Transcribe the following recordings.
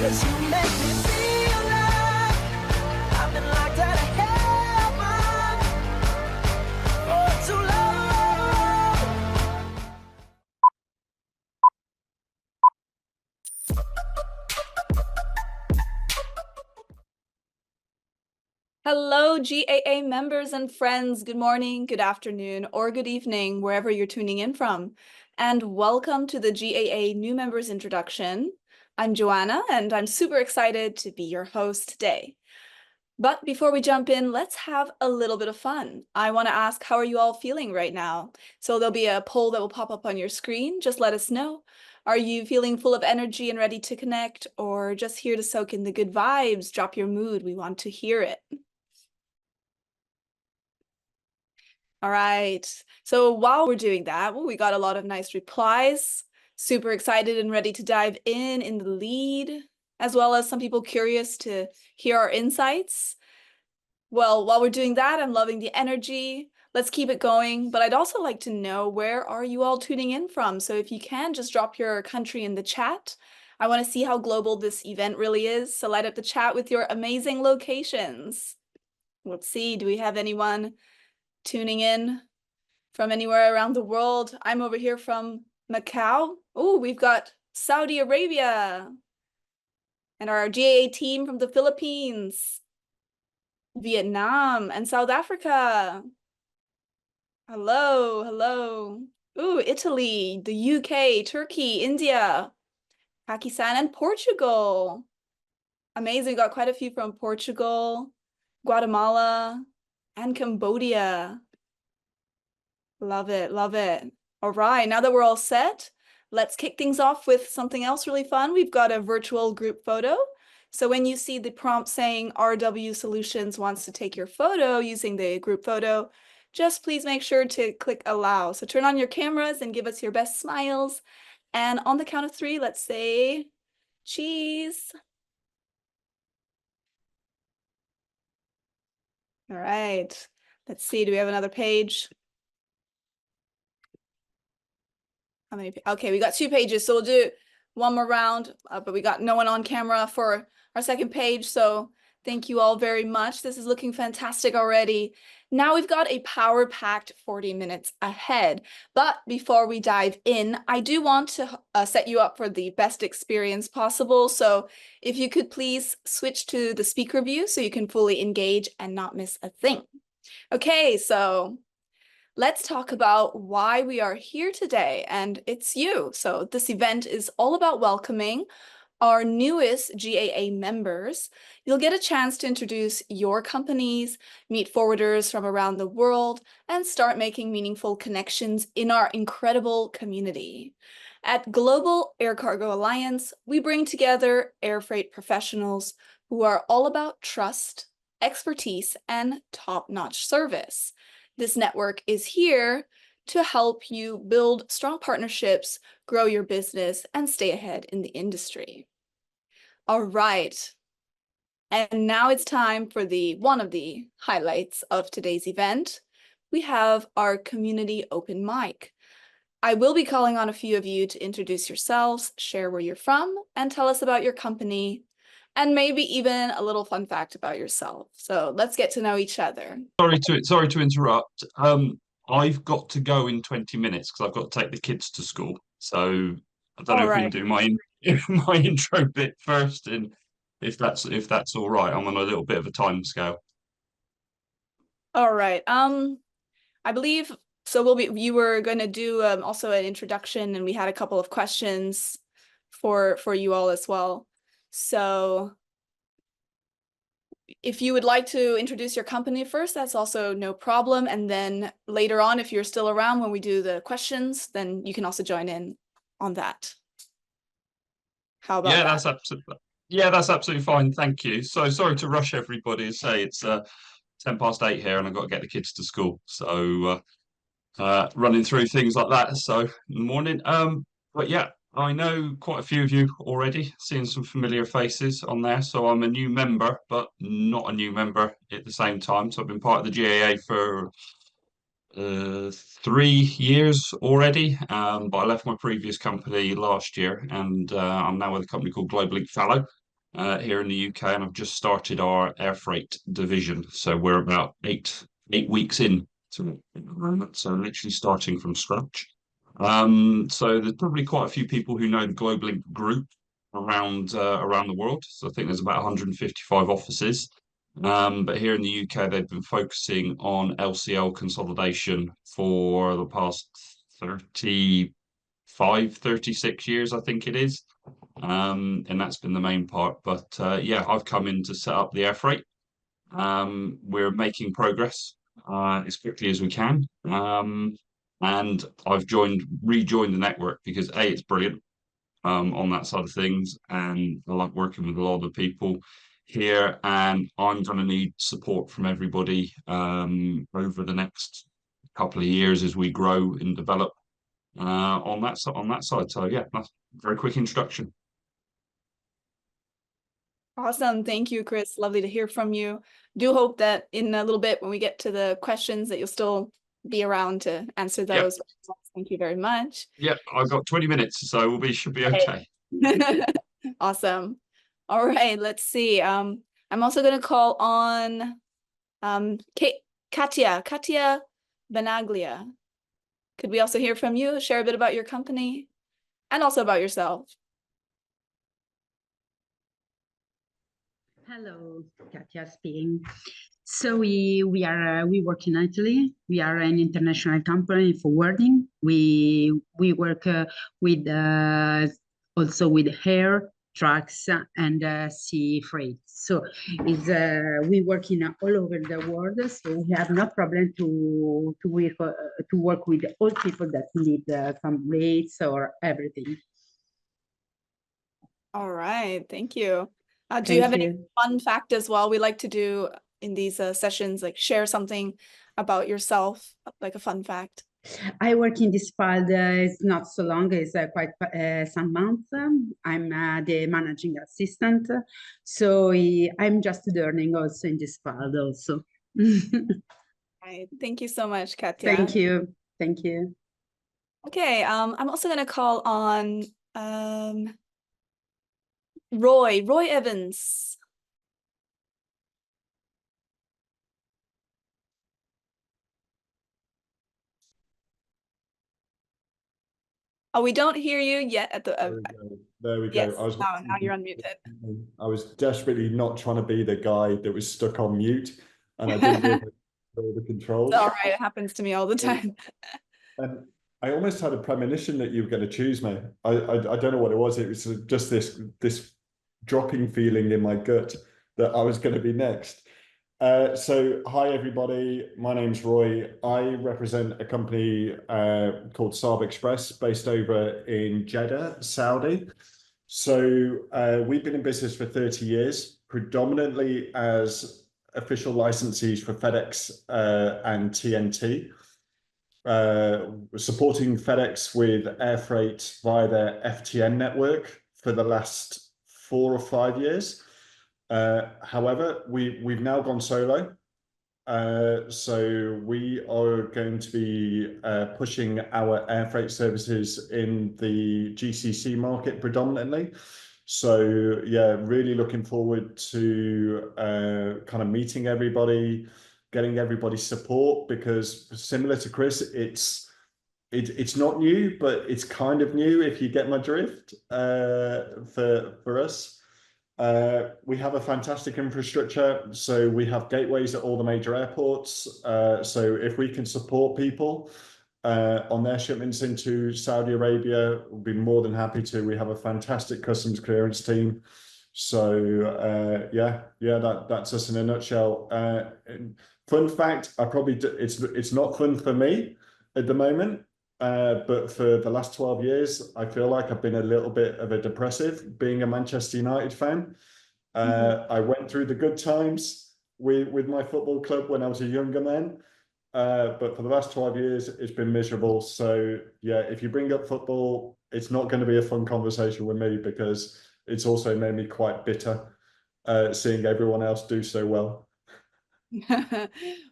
'Cause you make me feel like I've been locked out of heaven for too long. Hello, GAA members and friends. Good morning, good afternoon, or good evening, wherever you're tuning in from. And welcome to the GAA New Members Introduction. I'm Joanna, and I'm super excited to be your host today. But before we jump in, let's have a little bit of fun. I want to ask, how are you all feeling right now? So there'll be a poll that will pop up on your screen. Just let us know. Are you feeling full of energy and ready to connect, or just here to soak in the good vibes? Drop your mood. We want to hear it. All right. So while we're doing that, well, we got a lot of nice replies. Super excited and ready to dive in the lead, as well as some people curious to hear our insights. Well, while we're doing that, I'm loving the energy. Let's keep it going. But I'd also like to know, where are you all tuning in from? So if you can, just drop your country in the chat. I want to see how global this event really is. So light up the chat with your amazing locations. Let's see, do we have anyone tuning in from anywhere around the world? I'm over here from Macau. Oh, we've got Saudi Arabia and our GAA team from the Philippines, Vietnam, and South Africa. Hello, hello. Ooh, Italy, the UK, Turkey, India, Pakistan, and Portugal. Amazing, got quite a few from Portugal, Guatemala, and Cambodia. Love it, love it. All right, now that we're all set, let's kick things off with something else really fun. We've got a virtual group photo. So when you see the prompt saying RW Solutions wants to take your photo using the group photo, just please make sure to click allow. So turn on your cameras and give us your best smiles. And on the count of 3, let's say cheese. All right, let's see, do we have another page? How many? Okay, we got 2 pages, so we'll do one more round, but we got no one on camera for our second page, so thank you all very much. This is looking fantastic already. Now we've got a power-packed 40 minutes ahead, but before we dive in, I do want to set you up for the best experience possible, so if you could please switch to the speaker view so you can fully engage and not miss a thing. Okay, so let's talk about why we are here today, and it's you. So this event is all about welcoming our newest GAA members. You'll get a chance to introduce your companies, meet forwarders from around the world, and start making meaningful connections in our incredible community. At Global Air Cargo Alliance, we bring together air freight professionals who are all about trust, expertise, and top-notch service. This network is here to help you build strong partnerships, grow your business, and stay ahead in the industry. All right. And now it's time for one of the highlights of today's event. We have our community open mic. I will be calling on a few of you to introduce yourselves, share where you're from, and tell us about your company, and maybe even a little fun fact about yourself. So let's get to know each other. Sorry to interrupt. I've got to go in 20 minutes because I've got to take the kids to school. So I don't know All if we right. can do my intro bit first, and if that's all right. I'm on a little bit of a time scale. All right. I believe so. You were going to do also an introduction, and we had a couple of questions for you all as well. So if you would like to introduce your company first, that's also no problem. And then later on, if you're still around when we do the questions, then you can also join in on that. How about that? That's absolutely fine. Thank you. So sorry to rush everybody. Say it's 10 past 8 here, and I've got to get the kids to school. So running through things like that. So in the morning. But yeah, I know quite a few of you already, seeing some familiar faces on there. So I'm a new member, but not a new member at the same time. So I've been part of the GAA for 3 years already. But I left my previous company last year, and I'm now with a company called Global Link Fallow. here in the UK, and I've just started our air freight division. So we're about eight weeks in to it at the moment, so literally starting from scratch. So there's probably quite a few people who know the GlobalLink group around the world. So I think there's about 155 offices. But here in the UK, they've been focusing on LCL consolidation for the past 35, 36 years, I think it is. And that's been the main part. But yeah, I've come in to set up the air freight. We're making progress as quickly as we can. And I've rejoined the network because A, it's brilliant on that side of things, and I like working with a lot of the people here. And I'm going to need support from everybody over the next couple of years as we grow and develop on that side. So yeah, that's a very quick introduction. Awesome. Thank you, Chris. Lovely to hear from you. Do hope that in a little bit when we get to the questions that you'll still be around to answer those. Yep. Thank you very much. Yeah, I've got 20 minutes, so should be okay. Awesome. All right, let's see. I'm also going to call on Katia Benaglia. Could we also hear from you? Share a bit about your company and also about yourself. Hello, Katia speaking. So we work in Italy. We are an international company for forwarding. We work with also with air, trucks, and sea freight. So we work in all over the world. So we have no problem to work with all people that need some rates or everything. All right, thank you. Do you have any fun fact as well? We like to do in these sessions, like share something about yourself, like a fun fact. I work in this field. It's not so long. It's quite some months. I'm the managing assistant, so I'm just learning also in this field also. Right. Thank you so much, Katia. Thank you. Thank you. Okay. I'm also going to call on Roy Evans. Oh, we don't hear you yet at the there we go. Yes, now you're unmuted. I was desperately not trying to be the guy that was stuck on mute, and I didn't know the controls. All right, it happens to me all the time. And I almost had a premonition that you were going to choose me. I don't know what it was. It was just this dropping feeling in my gut that I was going to be next. So hi everybody, my name's Roy. I represent a company called Saab Express based over in Jeddah, Saudi. So we've been in business for 30 years, predominantly as official licensees for FedEx and TNT, supporting FedEx with air freight via their FTN network for the last 4 or 5 years. However, we've now gone solo. So we are going to be pushing our air freight services in the GCC market predominantly. So yeah, really looking forward to kind of meeting everybody, getting everybody's support, because similar to Chris, it's not new, but it's kind of new if you get my drift for us. We have a fantastic infrastructure. So we have gateways at all the major airports. So if we can support people on their shipments into Saudi Arabia, we'll be more than happy to. We have a fantastic customs clearance team. So that's us in a nutshell. Fun fact, it's not fun for me at the moment. But for the last 12 years, I feel like I've been a little bit of a depressive being a Manchester United fan. I went through the good times with my football club when I was a younger man. But for the last 12 years, it's been miserable. So yeah, if you bring up football, it's not going to be a fun conversation with me, because it's also made me quite bitter seeing everyone else do so well.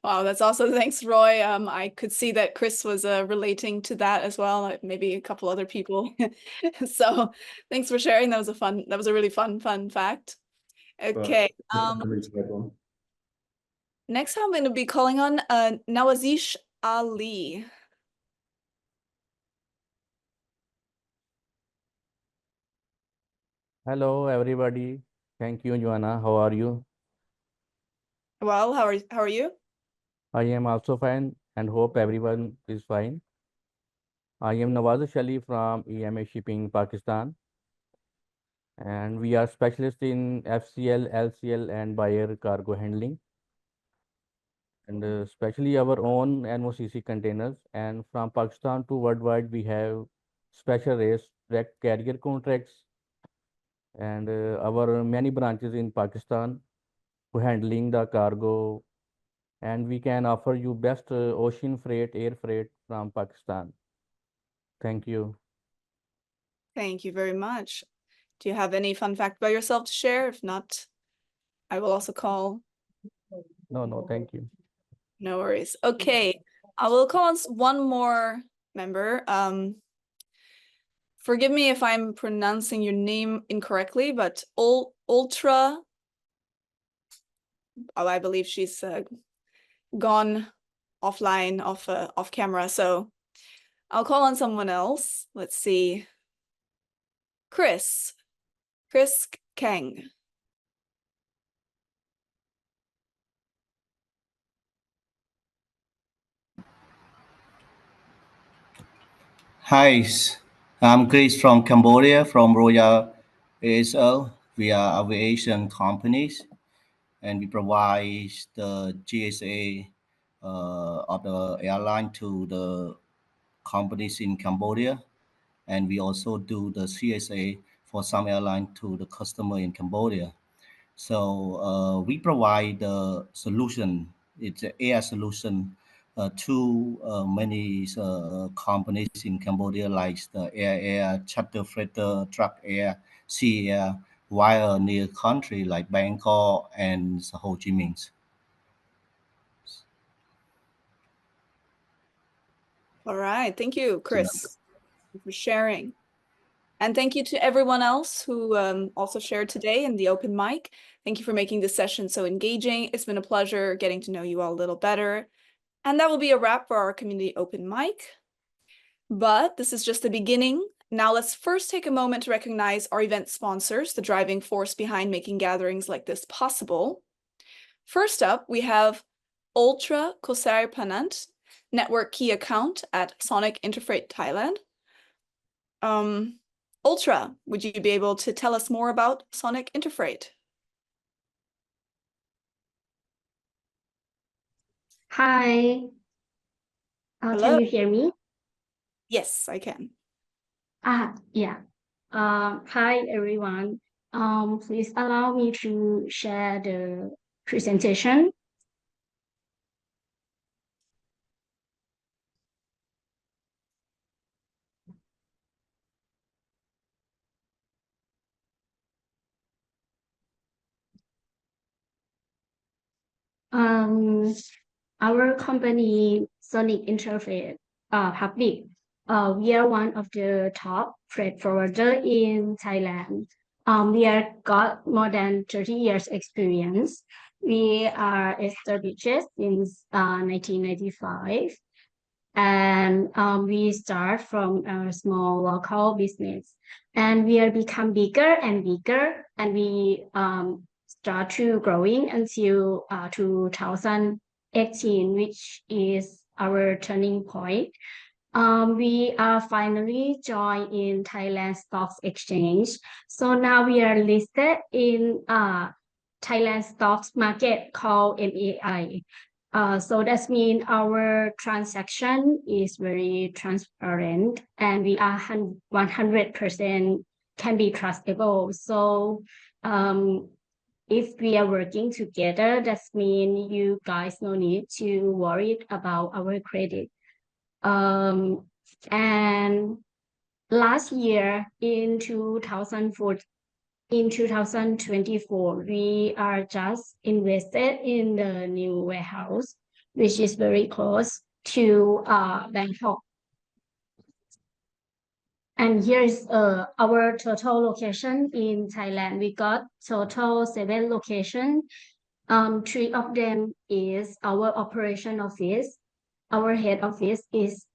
Wow, that's awesome. Thanks, Roy. I could see that Chris was relating to that as well, maybe a couple other people. So thanks for sharing. That was a really fun fact. Okay. Next time I'm going to be calling on Nawazish Ali. Hello, everybody. Thank you, Joanna. How are you? Well, how are you? I am also fine and hope everyone is fine. I am Nawaz Ali from EMA Shipping, Pakistan, and we are specialists in FCL, LCL, and buyer cargo handling, and especially our own NOCC containers. And from Pakistan to worldwide, we have special rates, direct carrier contracts, and our many branches in Pakistan to handling the cargo, and we can offer you best ocean freight, air freight from Pakistan. Thank you. Thank you very much. Do you have any fun fact about yourself to share? If not, I will also call. No, thank you. No worries. Okay, I will call on one more member. Forgive me if I'm pronouncing your name incorrectly, but Ultra. Oh, I believe she's gone offline, off camera. So I'll call on someone else. Let's see. Chris Kang. Hi, I'm Chris from Cambodia, from Royal ASL. We are aviation companies, and we provide the GSA of the airline to the companies in Cambodia, and we also do the CSA for some airline to the customer in Cambodia. So we provide the solution. It's an air solution to many companies in Cambodia, like the air, charter freighter, truck air, sea air, while near country like Bangkok and Ho Chi Minh. All right. Thank you, Chris, for sharing. And thank you to everyone else who also shared today in the open mic. Thank you for making this session so engaging. It's been a pleasure getting to know you all a little better. And that will be a wrap for our community open mic. But this is just the beginning. Now let's first take a moment to recognize our event sponsors, the driving force behind making gatherings like this possible. First up, we have Ultra Kosar Panant, network key account at Sonic Interfreight Thailand. Ultra, would you be able to tell us more about Sonic Interfreight? Hi. Hello. Can you hear me? Yes, I can. Yeah. Hi, everyone. Please allow me to share the presentation. Our company, Sonic Interface Public, we are one of the top freight forwarder in Thailand. We are got more than 30 years experience. We are established since 1995, and we start from a small local business, and we are become bigger and bigger, and we start to growing until 2018, which is our turning point. We are finally joined in Thailand Stock Exchange. So now we are listed in Thailand Stocks Market called MAI. So that means our transaction is very transparent, and we are 100% can be trustable. So if we are working together, that means you guys no need to worry about our credit. And last year in 2024, we are just invested in the new warehouse, which is very close to Bangkok. And here is our total location in Thailand. We got total 7 locations. 3 of them is our operation office. Our head office is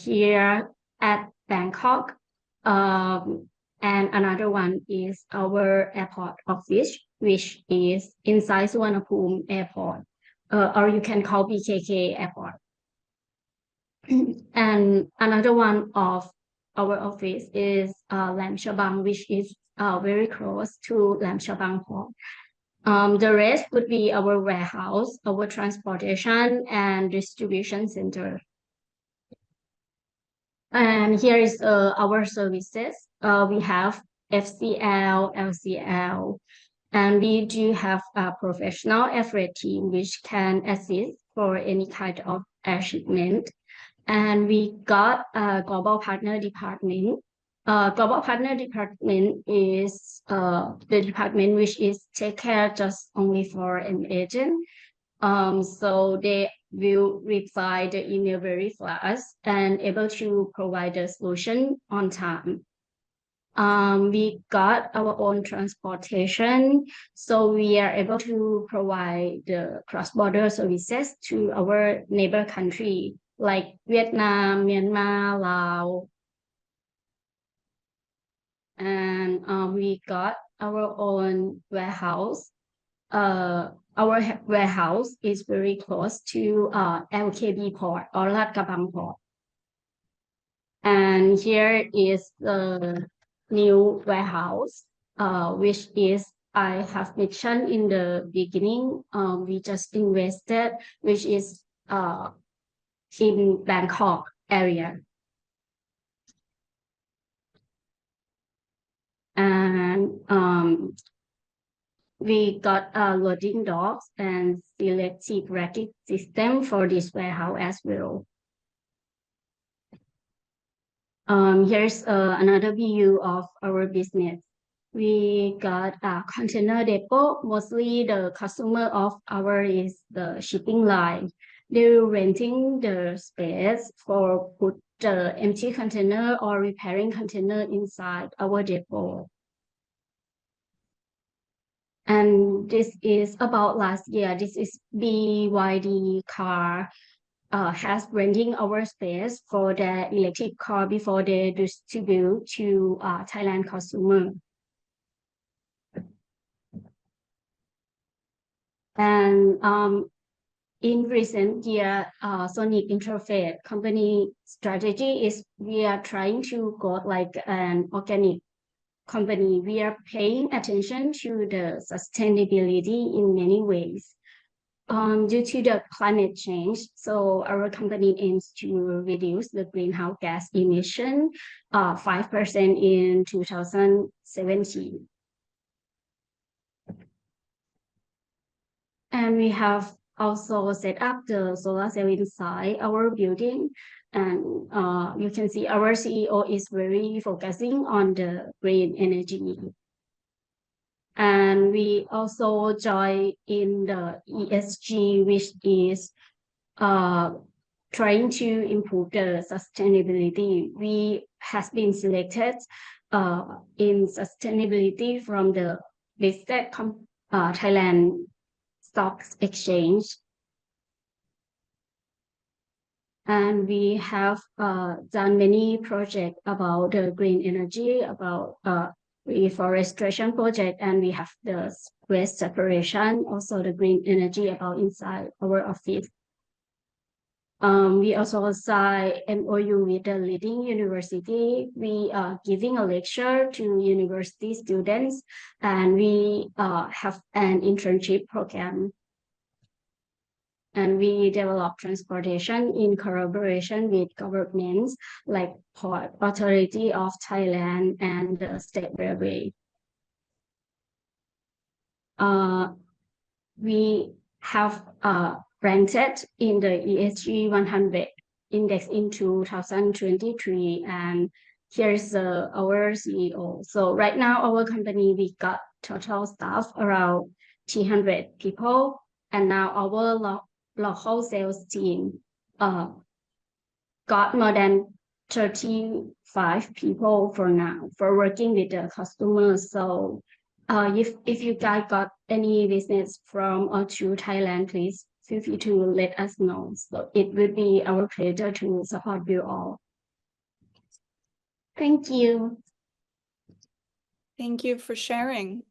here at Bangkok. And another one is our airport office, which is inside Suvarnabhumi Airport, or you can call BKK Airport. And another one of our office is Lam Chabang, which is very close to Lam Chabang Port. The rest would be our warehouse, our transportation and distribution center. And here is our services. We have FCL, LCL, and we do have a professional airfreight team which can assist for any kind of air shipment. And we got a global partner department. Global partner department is the department which is take care just only for an agent. So they will reply the email very fast and able to provide the solution on time. We got our own transportation, so we are able to provide the cross-border services to our neighbor country like Vietnam, Myanmar, Laos. And we got our own warehouse. Our warehouse is very close to LKB port or Lat Krabang port. And here is the new warehouse, which is I have mentioned in the beginning. We just invested, which is in Bangkok area. And we got loading docks and selective racking system for this warehouse as well. Here's another view of our business. We got a container depot. Mostly the customer of our is the shipping line. They're renting the space for put the empty container or repairing container inside our depot. And this is about last year. This is BYD car has renting our space for the electric car before they distribute to Thailand consumer. And in recent year, Sonic Interface company strategy is we are trying to go like an organic company. We are paying attention to the sustainability in many ways. Due to the climate change, so our company aims to reduce the greenhouse gas emission 5% in 2017. And we have also set up the solar cell inside our building. And you can see our CEO is very focusing on the green energy. And we also join in the ESG, which is trying to improve the sustainability. We has been selected in sustainability from the listed Thailand Stock Exchange. And we have done many projects about the green energy, about reforestation project, and we have the waste separation, also the green energy about inside our office. We also signed MOU with the leading university. We are giving a lecture to university students, and we have an internship program. And we develop transportation in collaboration with governments like Port Authority of Thailand and the State Railway. We have ranked in the ESG 100 index in 2023, and here's our CEO. So right now, our company, we got total staff around 300 people, and now our local sales team got more than 35 people for now for working with the customers. So if you guys got any business from or to Thailand, please feel free to let us know. So it will be our pleasure to support you all. Thank you. Thank you for sharing.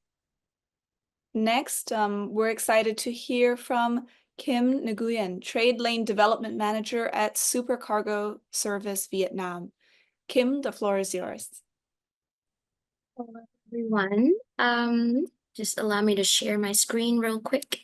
Next, we're excited to hear from Kim Nguyen, Trade Lane Development Manager at Super Cargo Service Vietnam. Kim, the floor is yours. Hello, everyone. Just allow me to share my screen real quick.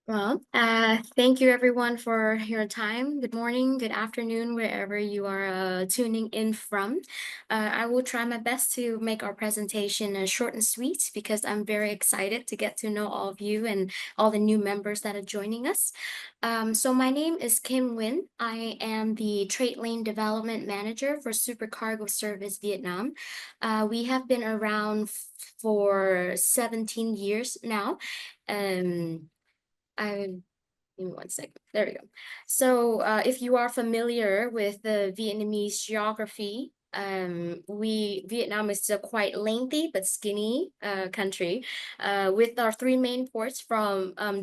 Well, thank you everyone for your time. Good morning, good afternoon, wherever you are tuning in from. I will try my best to make our presentation short and sweet because I'm very excited to get to know all of you and all the new members that are joining us. So my name is Kim Nguyen. I am the Trade Lane Development Manager for Super Cargo Service Vietnam. We have been around for 17 years now. Give me 1 second. There we go. So if you are familiar with the Vietnamese geography, Vietnam is a quite lengthy but skinny country with our 3 main ports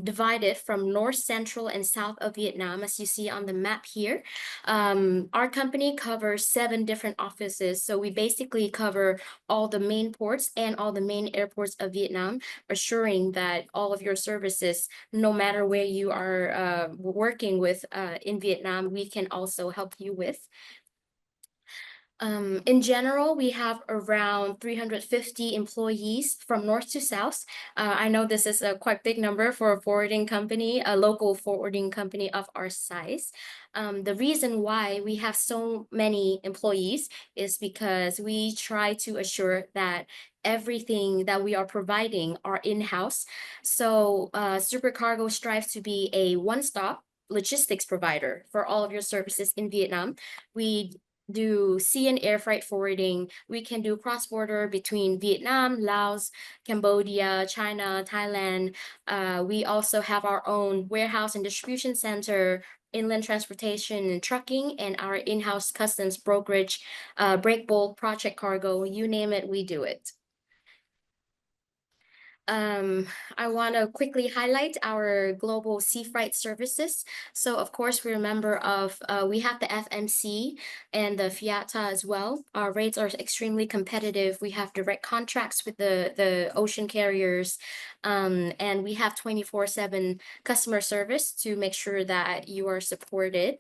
divided from north, central, and south of Vietnam, as you see on the map here. Our company covers 7 different offices, so we basically cover all the main ports and all the main airports of Vietnam, assuring that all of your services, no matter where you are working with in Vietnam, we can also help you with. In general, we have around 350 employees from north to south. I know this is a quite big number for a forwarding company, a local forwarding company of our size. The reason why we have so many employees is because we try to assure that everything that we are providing are in-house. So Super Cargo strives to be a one-stop logistics provider for all of your services in Vietnam. We do sea and air freight forwarding. We can do cross-border between Vietnam, Laos, Cambodia, China, Thailand. We also have our own warehouse and distribution center, inland transportation and trucking, and our in-house customs brokerage, break bulk, project cargo, you name it, we do it. I want to quickly highlight our global sea freight services. So of course, we're a member of, we have the FMC and the FIATA as well. Our rates are extremely competitive. We have direct contracts with the ocean carriers, and we have 24/7 customer service to make sure that you are supported,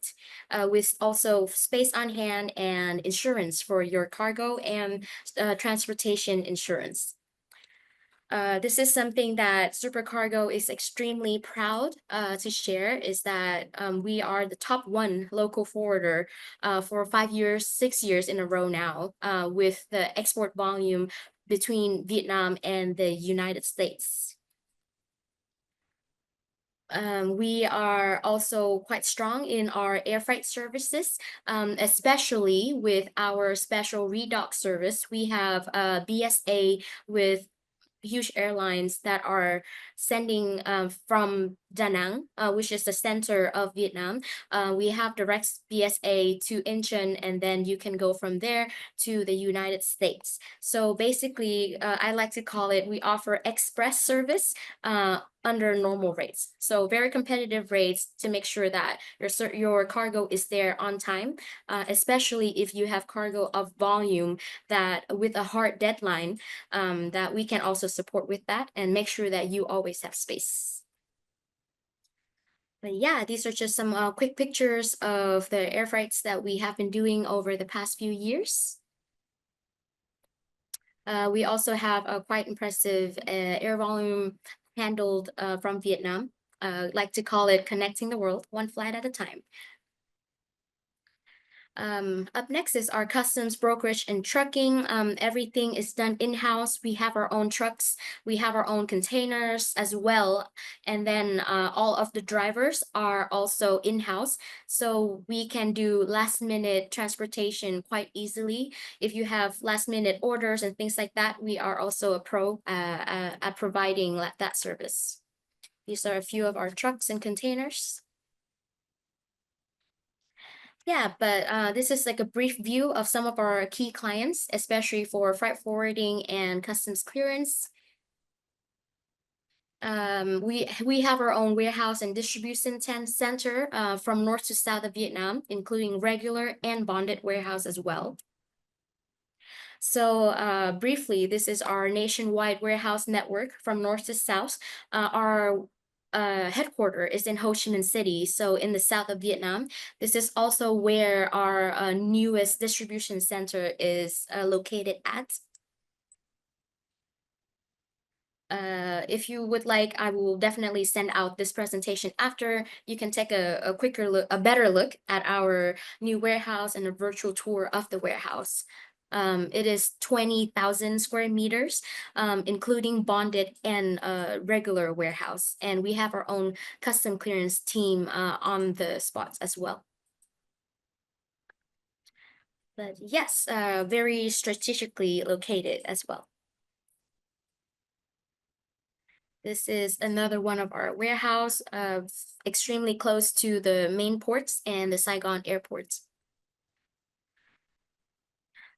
with also space on hand and insurance for your cargo and transportation insurance. This is something that Super Cargo is extremely proud to share, is that we are the top 1 local forwarder for 5 years, 6 years in a row now, with the export volume between Vietnam and the United States. We are also quite strong in our air freight services, especially with our special redock service. We have BSA with huge airlines that are sending from Da Nang, which is the center of Vietnam. We have direct BSA to Incheon, and then you can go from there to the United States. So basically, I like to call it, we offer express service under normal rates. So very competitive rates to make sure that your cargo is there on time, especially if you have cargo of volume that with a hard deadline, that we can also support with that and make sure that you always have space. But yeah, these are just some quick pictures of the air freights that we have been doing over the past few years. We also have a quite impressive air volume handled from Vietnam. Like to call it connecting the world, 1 flight at a time. Up next is our customs brokerage and trucking. Everything is done in-house. We have our own trucks. We have our own containers as well. And then all of the drivers are also in-house. So we can do last-minute transportation quite easily. If you have last-minute orders and things like that, we are also a pro at providing that service. These are a few of our trucks and containers. Yeah, but this is like a brief view of some of our key clients, especially for freight forwarding and customs clearance. We have our own warehouse and distribution center from north to south of Vietnam, including regular and bonded warehouse as well. So briefly, this is our nationwide warehouse network from north to south. Our headquarters is in Ho Chi Minh City, so in the south of Vietnam. This is also where our newest distribution center is located at. If you would like, I will definitely send out this presentation after. You can take a quicker look, a better look at our new warehouse and a virtual tour of the warehouse. It is 20,000 square meters, including bonded and regular warehouse. And we have our own custom clearance team on the spots as well. But yes, very strategically located as well. This is another one of our warehouse, extremely close to the main ports and the Saigon airports.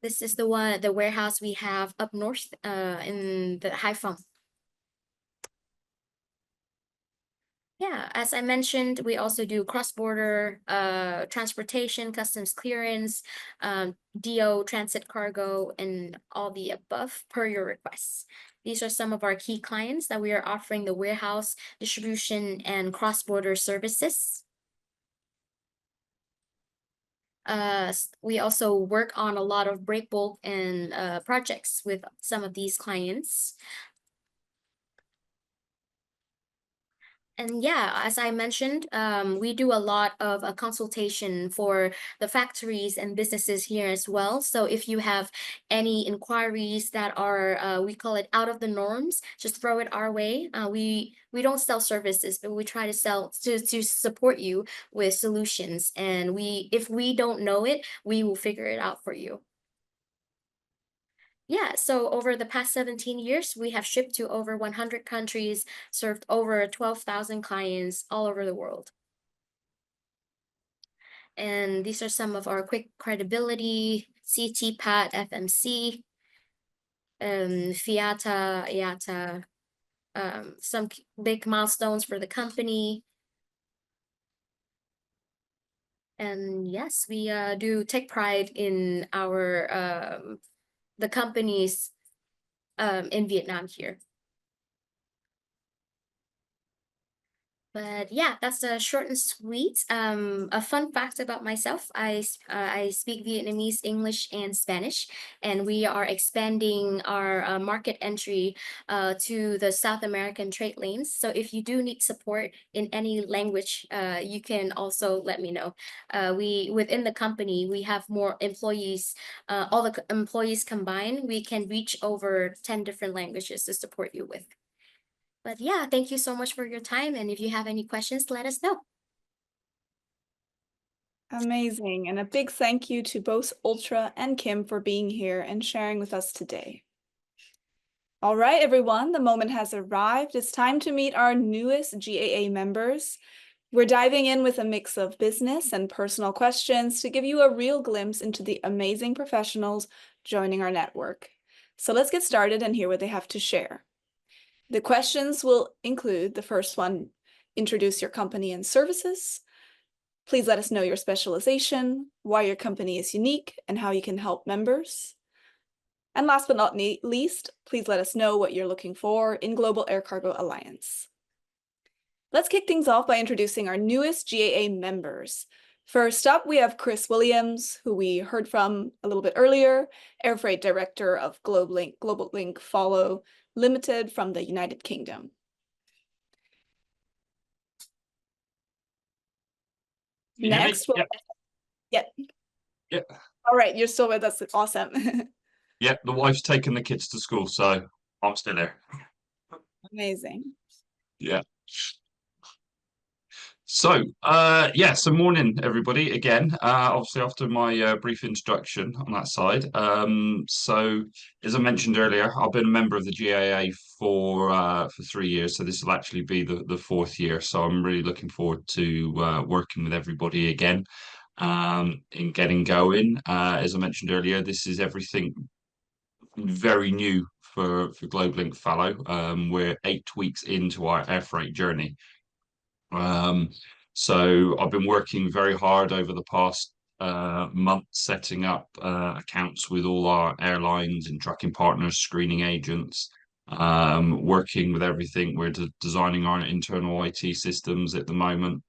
This is the warehouse we have up north in the Haiphong. Yeah, as I mentioned, we also do cross-border transportation, customs clearance, DO, transit cargo, and all the above per your requests. These are some of our key clients that we are offering the warehouse, distribution, and cross-border services. We also work on a lot of break bulk and projects with some of these clients. And yeah, as I mentioned, we do a lot of consultation for the factories and businesses here as well. So if you have any inquiries that are, we call it out of the norms, just throw it our way. We don't sell services, but we try to sell to support you with solutions. And if we don't know it, we will figure it out for you. Yeah, so over the past 17 years, we have shipped to over 100 countries, served over 12,000 clients all over the world. And these are some of our quick credibility, CTPAT, FMC, FIATA, IATA, some big milestones for the company. And yes, we do take pride in our the companies in Vietnam here. But yeah, that's a short and sweet. A fun fact about myself, I speak Vietnamese, English, and Spanish, and we are expanding our market entry to the South American trade lanes. So if you do need support in any language, you can also let me know. Within the company, we have more employees, all the employees combined, we can reach over 10 different languages to support you with. But yeah, thank you so much for your time. And if you have any questions, let us know. Amazing. And a big thank you to both Ultra and Kim for being here and sharing with us today. All right, everyone, the moment has arrived. It's time to meet our newest GAA members. We're diving in with a mix of business and personal questions to give you a real glimpse into the amazing professionals joining our network. So let's get started and hear what they have to share. The questions will include the first one, introduce your company and services. Please let us know your specialization, why your company is unique, and how you can help members. And last but not least, please let us know what you're looking for in Global Air Cargo Alliance. Let's kick things off by introducing our newest GAA members. First up, we have Chris Williams, who we heard from a little bit earlier, Air Freight Director of Global Link Follow Limited from the United Kingdom. Next, Yep. All right, you're still with us. Awesome. Yep, the wife's taken the kids to school, so I'm still here. Amazing. Yeah. So, so morning, everybody, again. Obviously, after my brief introduction on that side. So, as I mentioned earlier, I've been a member of the GAA for 3 years, so this will actually be the 4th year. So, I'm really looking forward to working with everybody again. in getting going. As I mentioned earlier, this is everything very new for GlobeLink Fallow. We're 8 weeks into our air freight journey. So I've been working very hard over the past month setting up accounts with all our airlines and tracking partners, screening agents, working with everything. We're designing our internal IT systems at the moment.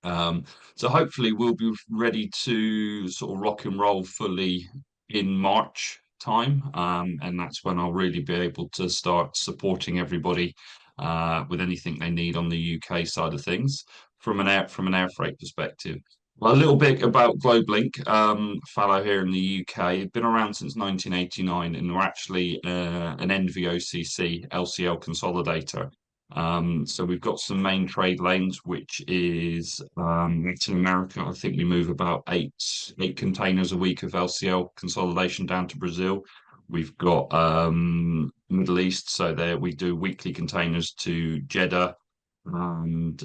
So hopefully we'll be ready to sort of rock and roll fully in March time. And that's when I'll really be able to start supporting everybody with anything they need on the UK side of things from an air freight perspective. Well, a little bit about GlobeLink, Fallow here in the UK. Been around since 1989, and we're actually an NVOCC LCL consolidator. So we've got some main trade lanes, which is Latin America. I think we move about eight containers a week of LCL consolidation down to Brazil. We've got Middle East, so there we do weekly containers to Jeddah and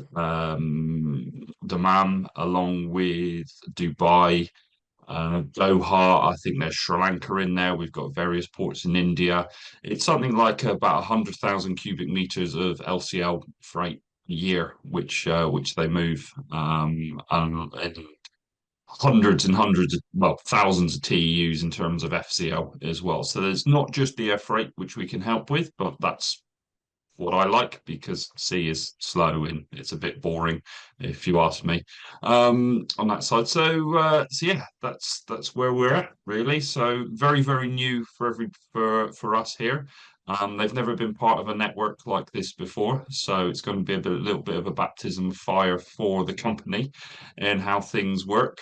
Dammam, along with Dubai, Doha. I think there's Sri Lanka in there. We've got various ports in India. It's something like about 100,000 cubic meters of LCL freight a year, which they move, and hundreds and hundreds, well, thousands of TEUs in terms of FCL as well. So there's not just the air freight which we can help with, but that's what I like, because sea is slow and it's a bit boring, if you ask me, on that side. So yeah, that's where we're at, really. So very, very new for us here. They've never been part of a network like this before, so it's going to be a little bit of a baptism of fire for the company and how things work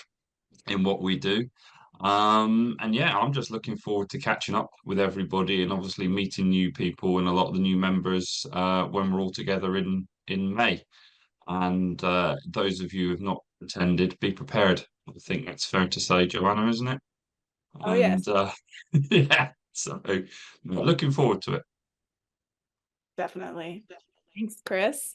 in what we do. And yeah, I'm just looking forward to catching up with everybody and obviously meeting new people and a lot of the new members when we're all together in May. And those of you who have not attended, be prepared. I think that's fair to say, Joanna, isn't it? Oh, yes. Yeah, so looking forward to it. Definitely. Thanks, Chris.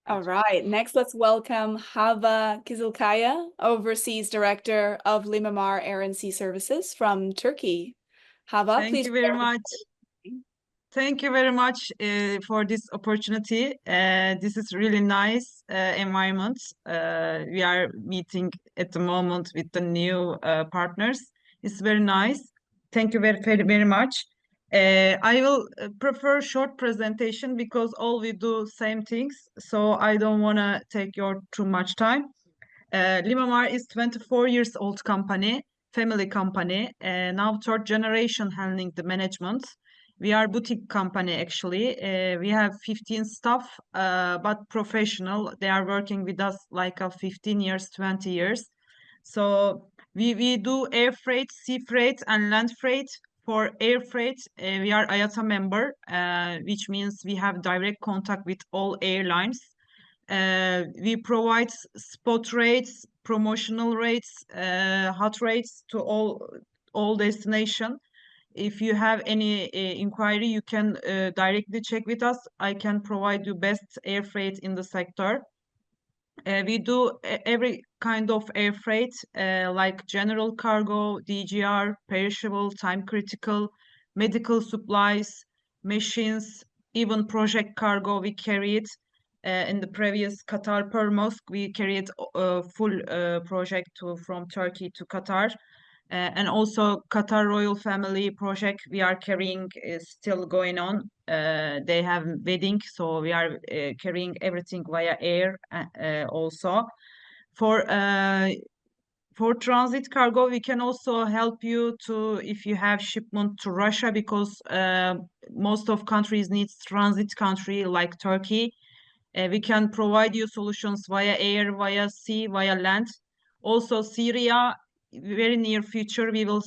All right, next let's welcome Hava Kizilkaya, Overseas Director of Limamar Air and Sea Services from Turkey. Hava, Thank please. you very much. Thank you very much for this opportunity. This is really nice environment. We are meeting at the moment with the new partners. It's very nice. Thank you very, very, very much. I will prefer short presentation because all we do same things. So I don't want to take your too much time. Limamar is 24 years old company, family company, now third generation handling the management. We are boutique company actually. We have 15 staff, but professional. They are working with us like 15 years, 20 years. So we do air freight, sea freight, and land freight. For air freight, we are IATA member, which means we have direct contact with all airlines. We provide spot rates, promotional rates, hot rates to all destination. If you have any inquiry, you can directly check with us. I can provide you best air freight in the sector. We do every kind of air freight, like general cargo, DGR, perishable, time critical, medical supplies, machines, even project cargo. We carry it. In the previous Qatar per mosque, we carried a full project from Turkey to Qatar. And also Qatar Royal Family project we are carrying is still going on. They have wedding, so we are carrying everything via air also. For transit cargo, we can also help you to if you have shipment to Russia, because most of countries needs transit country like Turkey. We can provide you solutions via air, via sea, via land. Also Syria, very near future, we will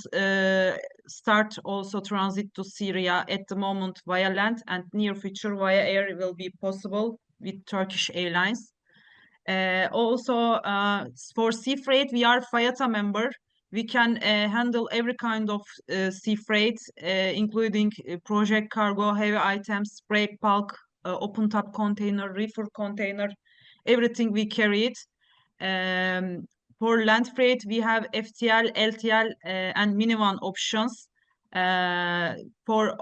start also transit to Syria at the moment via land, and near future via air will be possible with Turkish Airlines. Also, for sea freight, we are FIATA member. We can handle every kind of sea freight, including project cargo, heavy items, break bulk, open top container, reefer container, everything we carry it. For land freight, we have FTL, LTL, and minivan options. For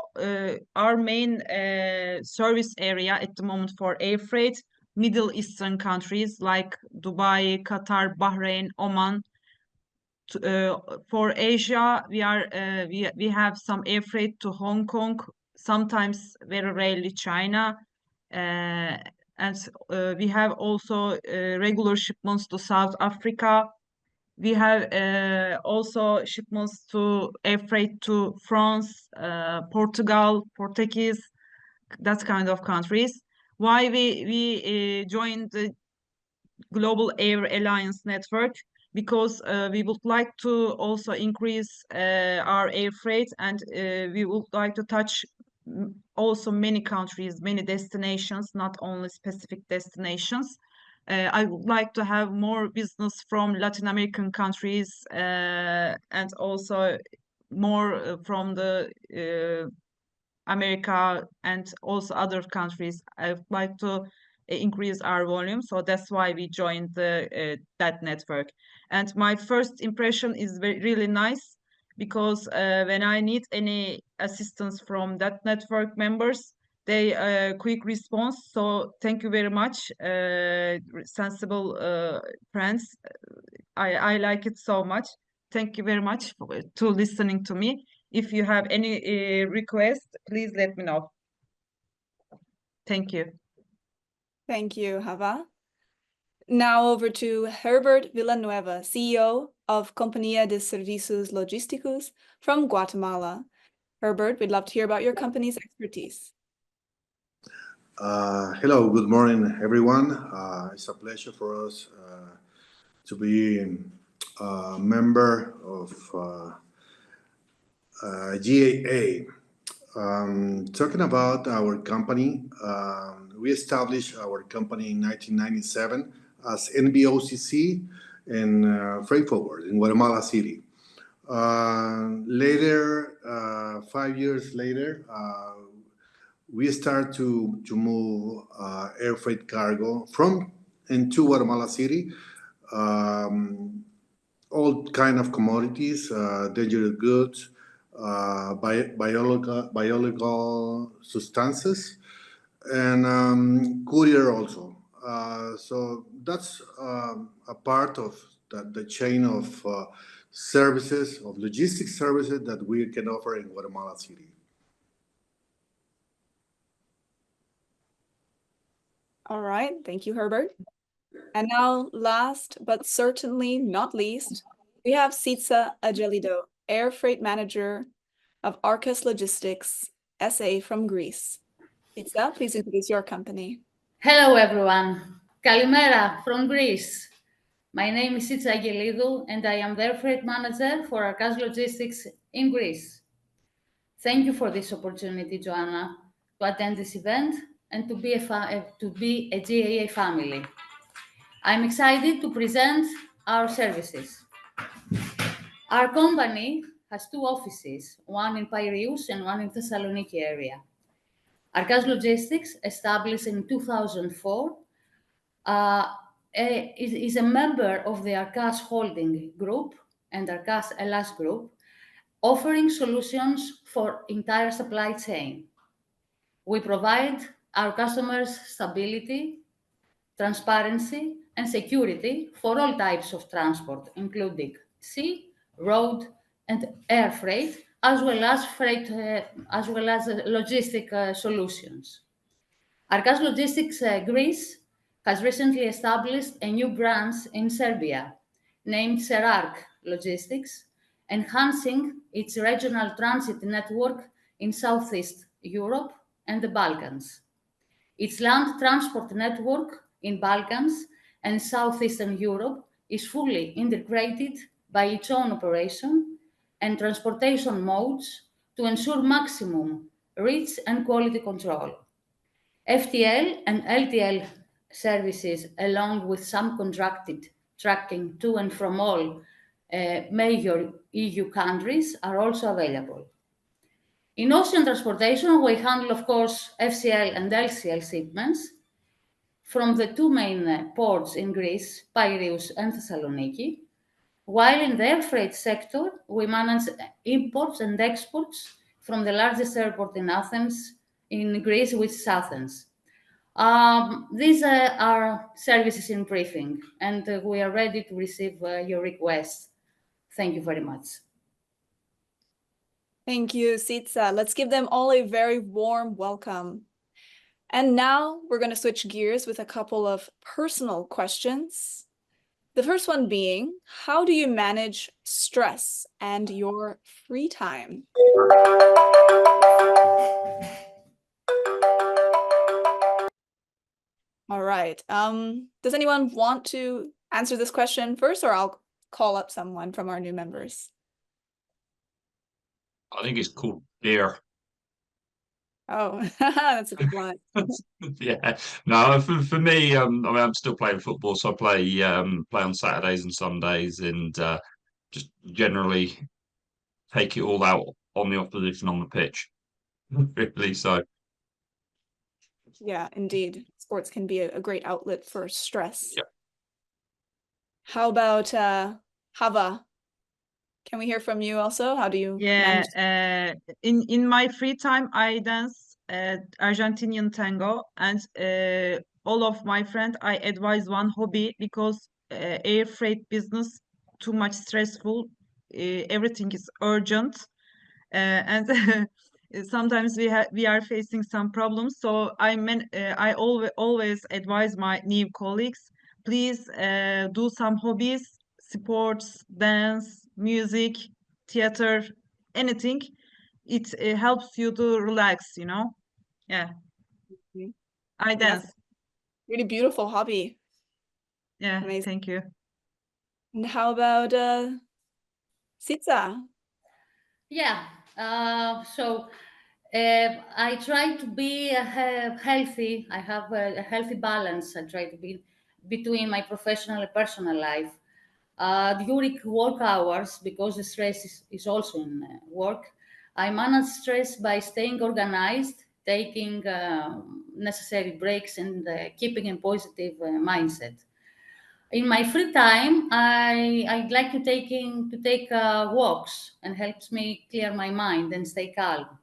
our main service area at the moment for air freight, Middle Eastern countries like Dubai, Qatar, Bahrain, Oman. For Asia, we have some air freight to Hong Kong, sometimes very rarely China, and we have also regular shipments to South Africa. We have also shipments to air freight to France, Portugal, Portuguese, that kind of countries. Why we joined the Global Air Alliance network? Because we would like to also increase our air freight, and we would like to touch also many countries, many destinations, not only specific destinations. I would like to have more business from Latin American countries and also more from the America and also other countries. I would like to increase our volume, so that's why we joined that network. And my first impression is really nice, because when I need any assistance from that network members, they quick response. So thank you very much, sensible friends. I like it so much. Thank you very much to listening to me. If you have any request, please let me know. Thank you. Thank you, Hava. Now over to Herbert Villanueva, CEO of Compañía de Servicios Logísticos from Guatemala. Herbert, we'd love to hear about your company's expertise. Hello, good morning, everyone. It's a pleasure for us to be a member of GAA. Talking about our company, we established our company in 1997 as NBOCC and Freight Forward in Guatemala City. Later, 5 years later, we start to move air freight cargo from and to Guatemala City. All kind of commodities, dangerous goods, biological substances, and courier also. So that's a part of the chain of services, of logistics services that we can offer in Guatemala City. All right, thank you, Herbert. And now, last but certainly not least, we have Sitsa Agelido, Air Freight Manager of Arcus Logistics SA from Greece. Sitsa, please introduce your company. Hello, everyone. Kalimera from Greece. My name is Sitsa Agelido, and I am the Air Freight Manager for Arcus Logistics in Greece. Thank you for this opportunity, Joanna, to attend this event and to be a GAA family. I'm excited to present our services. Our company has 2 offices, one in Piraeus and one in Thessaloniki area. Arcus Logistics, established in 2004, is a member of the Arcus Holding Group and Arcus Hellas Group, offering solutions for entire supply chain. We provide our customers stability, transparency, and security for all types of transport, including sea, road, and air freight, as well as logistic solutions. Arcus Logistics Greece has recently established a new branch in Serbia, named Serark Logistics, enhancing its regional transit network in Southeast Europe and the Balkans. Its land transport network in Balkans and Southeastern Europe is fully integrated by its own operation and transportation modes to ensure maximum reach and quality control. FTL and LTL services, along with some contracted tracking to and from all major EU countries, are also available. In ocean transportation, we handle, of course, FCL and LCL shipments from the 2 main ports in Greece, Piraeus and Thessaloniki, While in the air freight sector, we manage imports and exports from the largest airport in Athens, in Greece, which is Athens. These are our services in briefing, and we are ready to receive your requests. Thank you very much. Thank you, Sitsa. Let's give them all a very warm welcome. And now we're going to switch gears with a couple of personal questions. The first one being, how do you manage stress and your free time? All right. Does anyone want to answer this question first, or I'll call up someone from our new members? I think it's called beer. Oh, that's a bit blunt. Yeah, no, for me, I mean, I'm still playing football, so I play on Saturdays and Sundays, and just generally take it all out on the opposition on the pitch. Really, so Yeah, indeed. Sports can be a great outlet for stress. Yep. How about Hava? Can we hear from you also? How do you manage? Yeah, in my free time, I dance Argentinian tango, and all of my friends, I advise one hobby because air freight business too much stressful. Everything is urgent, and sometimes we are facing some problems. So I always advise my new colleagues, please do some hobbies, sports, dance, music, theater, anything. It helps you to relax, you know. Yeah, Mhm. I And that's dance. really beautiful hobby. Yeah, Amazing. thank you. And how about Sitsa? Yeah, so I try to be healthy. I have a healthy balance. I try to be between my professional and personal life. During work hours, because the stress is also in work, I manage stress by staying organized, taking necessary breaks, and keeping a positive mindset. In my free time, I like to take walks, and helps me clear my mind and stay calm,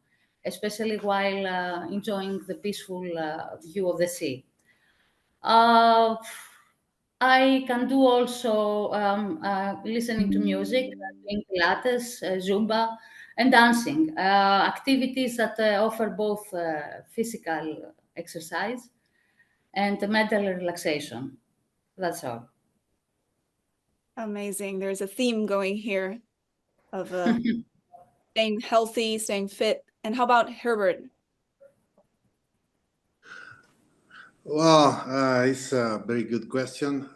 especially while enjoying the peaceful view of the sea. Uh, I can do also listening to music, doing Pilates, Zumba, and dancing. Activities that offer both physical exercise and mental relaxation. That's all. Amazing. There's a theme going here of staying healthy, staying fit. And how about Herbert? Well, it's a very good question.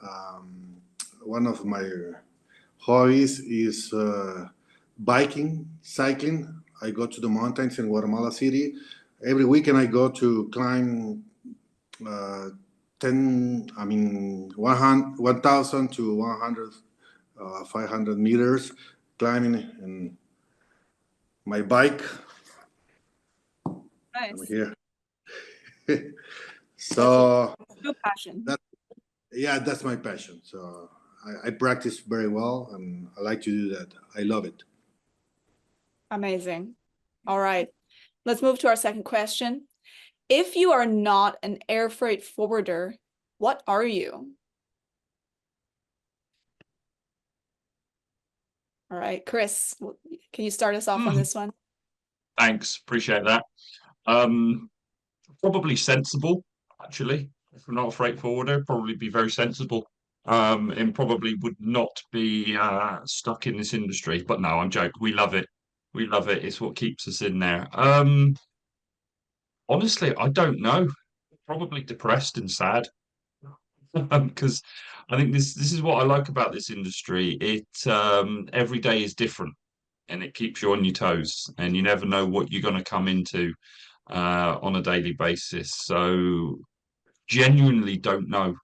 One of my hobbies is biking, cycling. I go to the mountains in Guatemala City. Every weekend I go to climb 1,000 to 100, 500 meters climbing in my bike. I'm Nice. here. So True passion. that's my passion. So I practice very well, and I like to do that. I love it. Amazing. All right. Let's move to our second question. If you are not an air freight forwarder, what are you? All right, Chris, can you start us off on this one? thanks, appreciate that. Probably sensible, actually. If we're not a freight forwarder, probably be very sensible. And probably would not be stuck in this industry. But no, I'm joking. We love it. We love it. It's what keeps us in there. Honestly, I don't know. Probably depressed and sad. Because I think this is what I like about this industry. It every day is different, and it keeps you on your toes, and you never know what you're going to come into on a daily basis. So genuinely don't know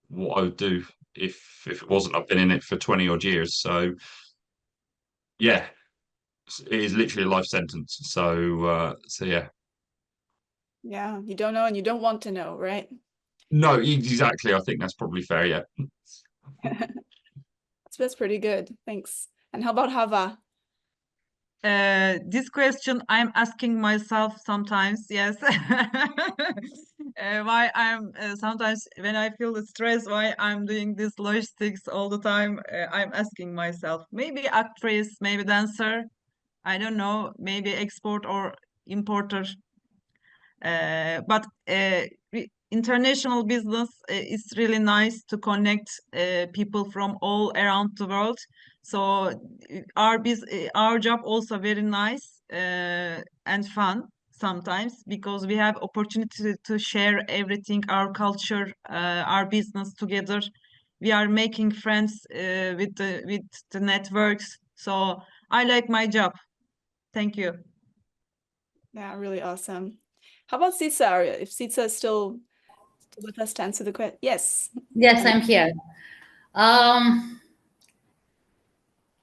what I would do if it wasn't. I've been in it for 20 odd years. So yeah, it is literally a life sentence. So yeah. Yeah, you don't know and you don't want to know, right? No, exactly. I think that's probably fair, yeah. That's That's pretty good. Thanks. And how about Hava? This question I'm asking myself sometimes, yes. Why I'm sometimes when I feel the stress, why I'm doing this logistics all the time, I'm asking myself, maybe actress, maybe dancer, I don't know, maybe export or importer. But international business is really nice to connect people from all around the world. So our job also very nice and fun sometimes because we have opportunity to share everything, our culture, our business together. We are making friends with the networks. So I like my job. Thank you. Yeah, really awesome. How about Sitsa? If Sitsa is still with us to answer the question. Yes. Yes, I'm here.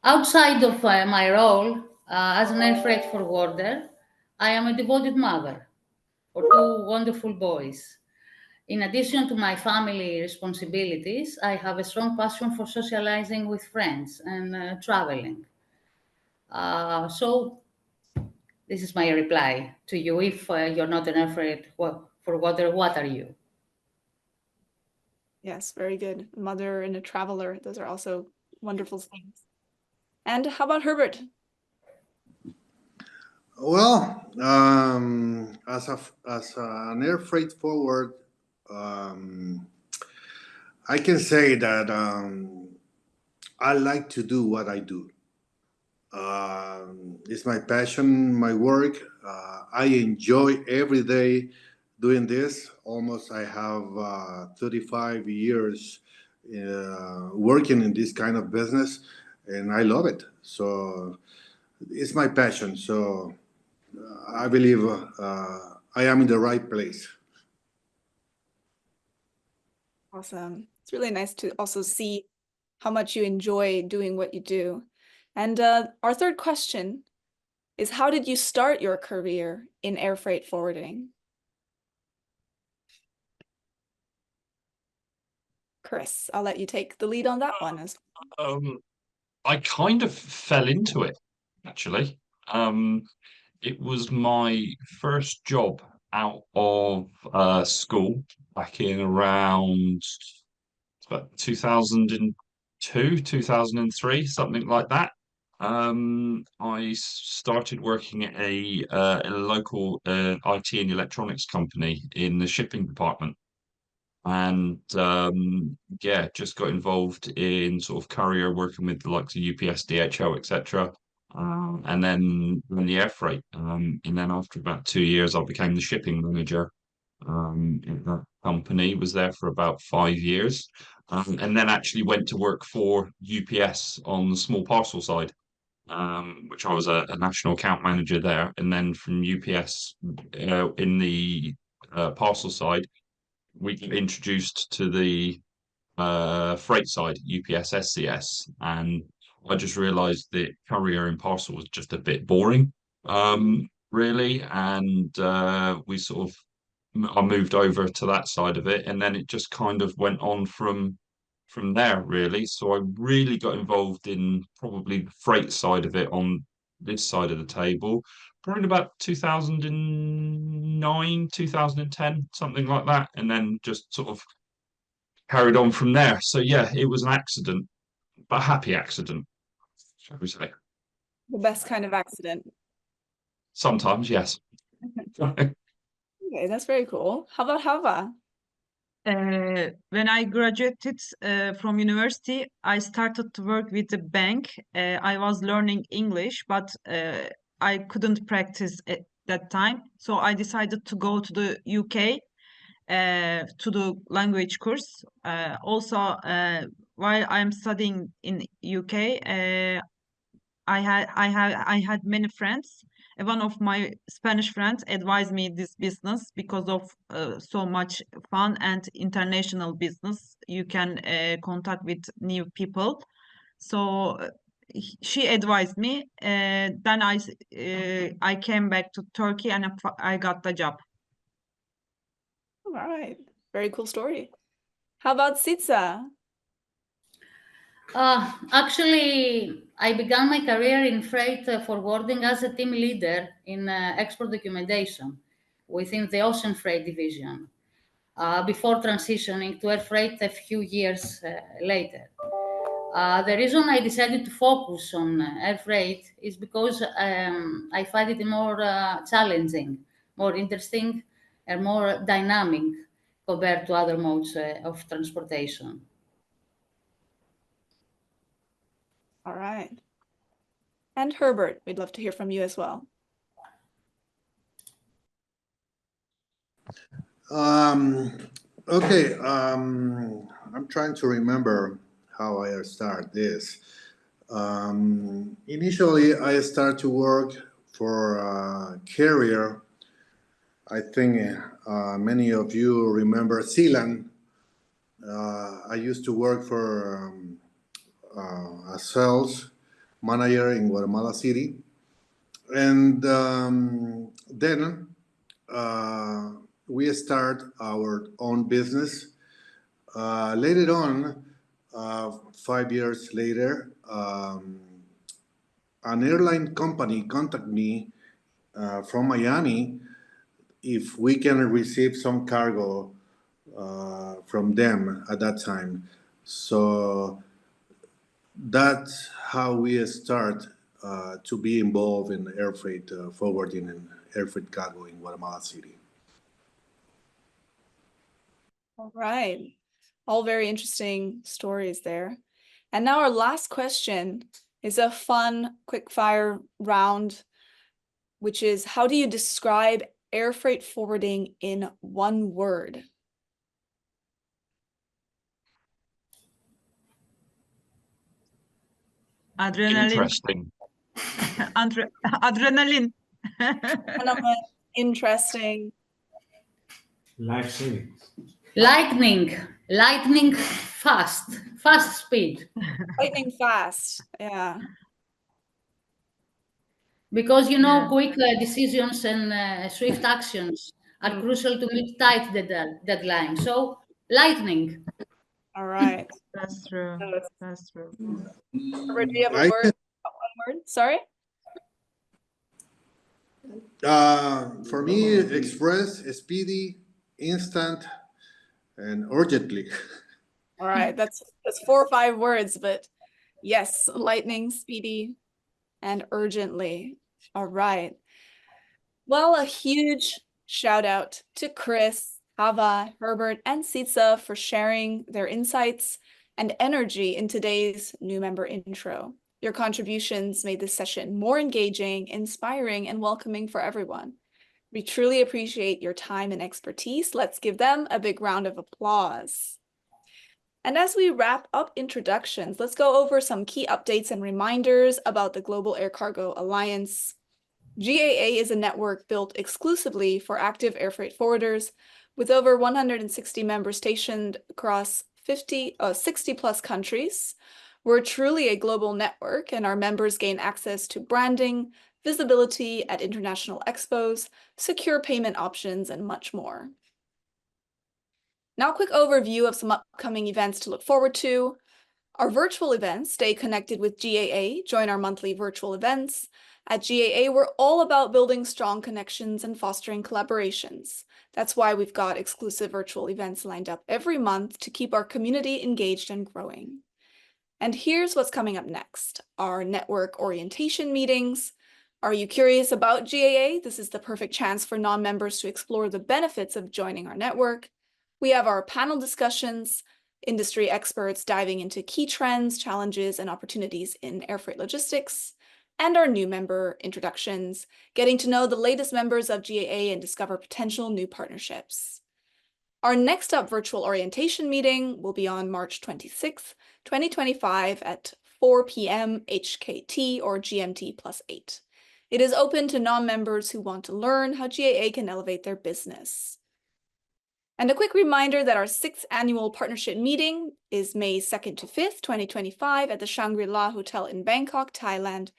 Outside of my role as an air freight forwarder, I am a devoted mother for two wonderful boys. In addition to my family responsibilities, I have a strong passion for socializing with friends and traveling. So this is my reply to you. If you're not an air freight forwarder, what are you? Yes, very good. Mother and a traveler. Those are also wonderful things. And how about Herbert? Well, as an air freight forward, I can say that I like to do what I do. It's my passion, my work. I enjoy every day doing this. Almost, I have 35 years working in this kind of business, and I love it. So it's my passion. So I believe I am in the right place. Awesome. It's really nice to also see how much you enjoy doing what you do. And our third question is, how did you start your career in air freight forwarding? Chris, I'll let you take the lead on that one. I kind of fell into it, actually. It was my first job out of school back in around about 2002, 2003, something like that. I started working at a local IT and electronics company in the shipping department. And yeah, just got involved in sort of courier, working with the likes of UPS, DHL, etc. And then in the air freight. And then after about 2 years, I became the shipping manager in that company. Was there for about 5 years, and then actually went to work for UPS on the small parcel side, which I was a national account manager there. And then from UPS in the parcel side, we got introduced to the freight side, UPS SCS, and I just realized that courier and parcel was just a bit boring, really. And we sort of, I moved over to that side of it, and then it just kind of went on from there, really. So I really got involved in probably the freight side of it on this side of the table, probably about 2009, 2010, something like that, and then just sort of carried on from there. So yeah, it was an accident, but a happy accident, shall we say. The best kind of accident. Sometimes, yes. Okay, that's very cool. How about Hava? When I graduated from university, I started to work with the bank. I was learning English, but I couldn't practice at that time. So I decided to go to the UK to do language course. Also, while I'm studying in UK, I had many friends. One of my Spanish friends advised me this business because of so much fun and international business. You can contact with new people. So she advised me. Then I came back to Turkey and I got the job. All right, very cool story. How about Sitsa? Actually, I began my career in freight forwarding as a team leader in export documentation within the ocean freight division before transitioning to air freight a few years later. The reason I decided to focus on air freight is because I find it more challenging, more interesting, and more dynamic compared to other modes of transportation. All right. And Herbert, we'd love to hear from you as well. Okay, I'm trying to remember how I start this. Initially, I started to work for a carrier. I think many of you remember Sealand. I used to work for a sales manager in Guatemala City. And then we start our own business. Later on, 5 years later, an airline company contacted me from Miami if we can receive some cargo from them at that time. So that's how we start to be involved in air freight forwarding and air freight cargo in Guatemala City. All right. All very interesting stories there. And now our last question is a fun quick fire round, which is, how do you describe air freight forwarding in one word? Adrenaline. Interesting. Adrenaline. Interesting. Life-saving. Lightning fast speed. Lightning fast. Yeah. Because you know, Yeah. quick decisions and swift actions are crucial to meet tight deadlines. So, lightning. All right. That's true. That's true. Robert, do you have a word? One word? Sorry? For me, express, speedy, instant, and urgently. All right. That's 4 or 5 words, but yes, lightning, speedy, and urgently. All right. Well, a huge shout out to Chris, Hava, Herbert, and Sitsa for sharing their insights and energy in today's new member intro. Your contributions made this session more engaging, inspiring, and welcoming for everyone. We truly appreciate your time and expertise. Let's give them a big round of applause. And as we wrap up introductions, let's go over some key updates and reminders about the Global Air Cargo Alliance. GAA is a network built exclusively for active air freight forwarders, with over 160 members stationed across 60 plus countries. We're truly a global network, and our members gain access to branding, visibility at international expos, secure payment options, and much more. Now, a quick overview of some upcoming events to look forward to. Our virtual events, stay connected with GAA, join our monthly virtual events. At GAA, we're all about building strong connections and fostering collaborations. That's why we've got exclusive virtual events lined up every month to keep our community engaged and growing. And here's what's coming up next, our network orientation meetings. Are you curious about GAA? This is the perfect chance for non-members to explore the benefits of joining our network. We have our panel discussions, industry experts diving into key trends, challenges, and opportunities in air freight logistics, and our new member introductions, getting to know the latest members of GAA and discover potential new partnerships. Our next up virtual orientation meeting will be on March 26th, 2025 at 4 p.m. HKT or GMT +8. It is open to non-members who want to learn how GAA can elevate their business. And a quick reminder that our 6th annual partnership meeting is May 2nd to 5th, 2025 at the Shangri-La Hotel in Bangkok, Thailand.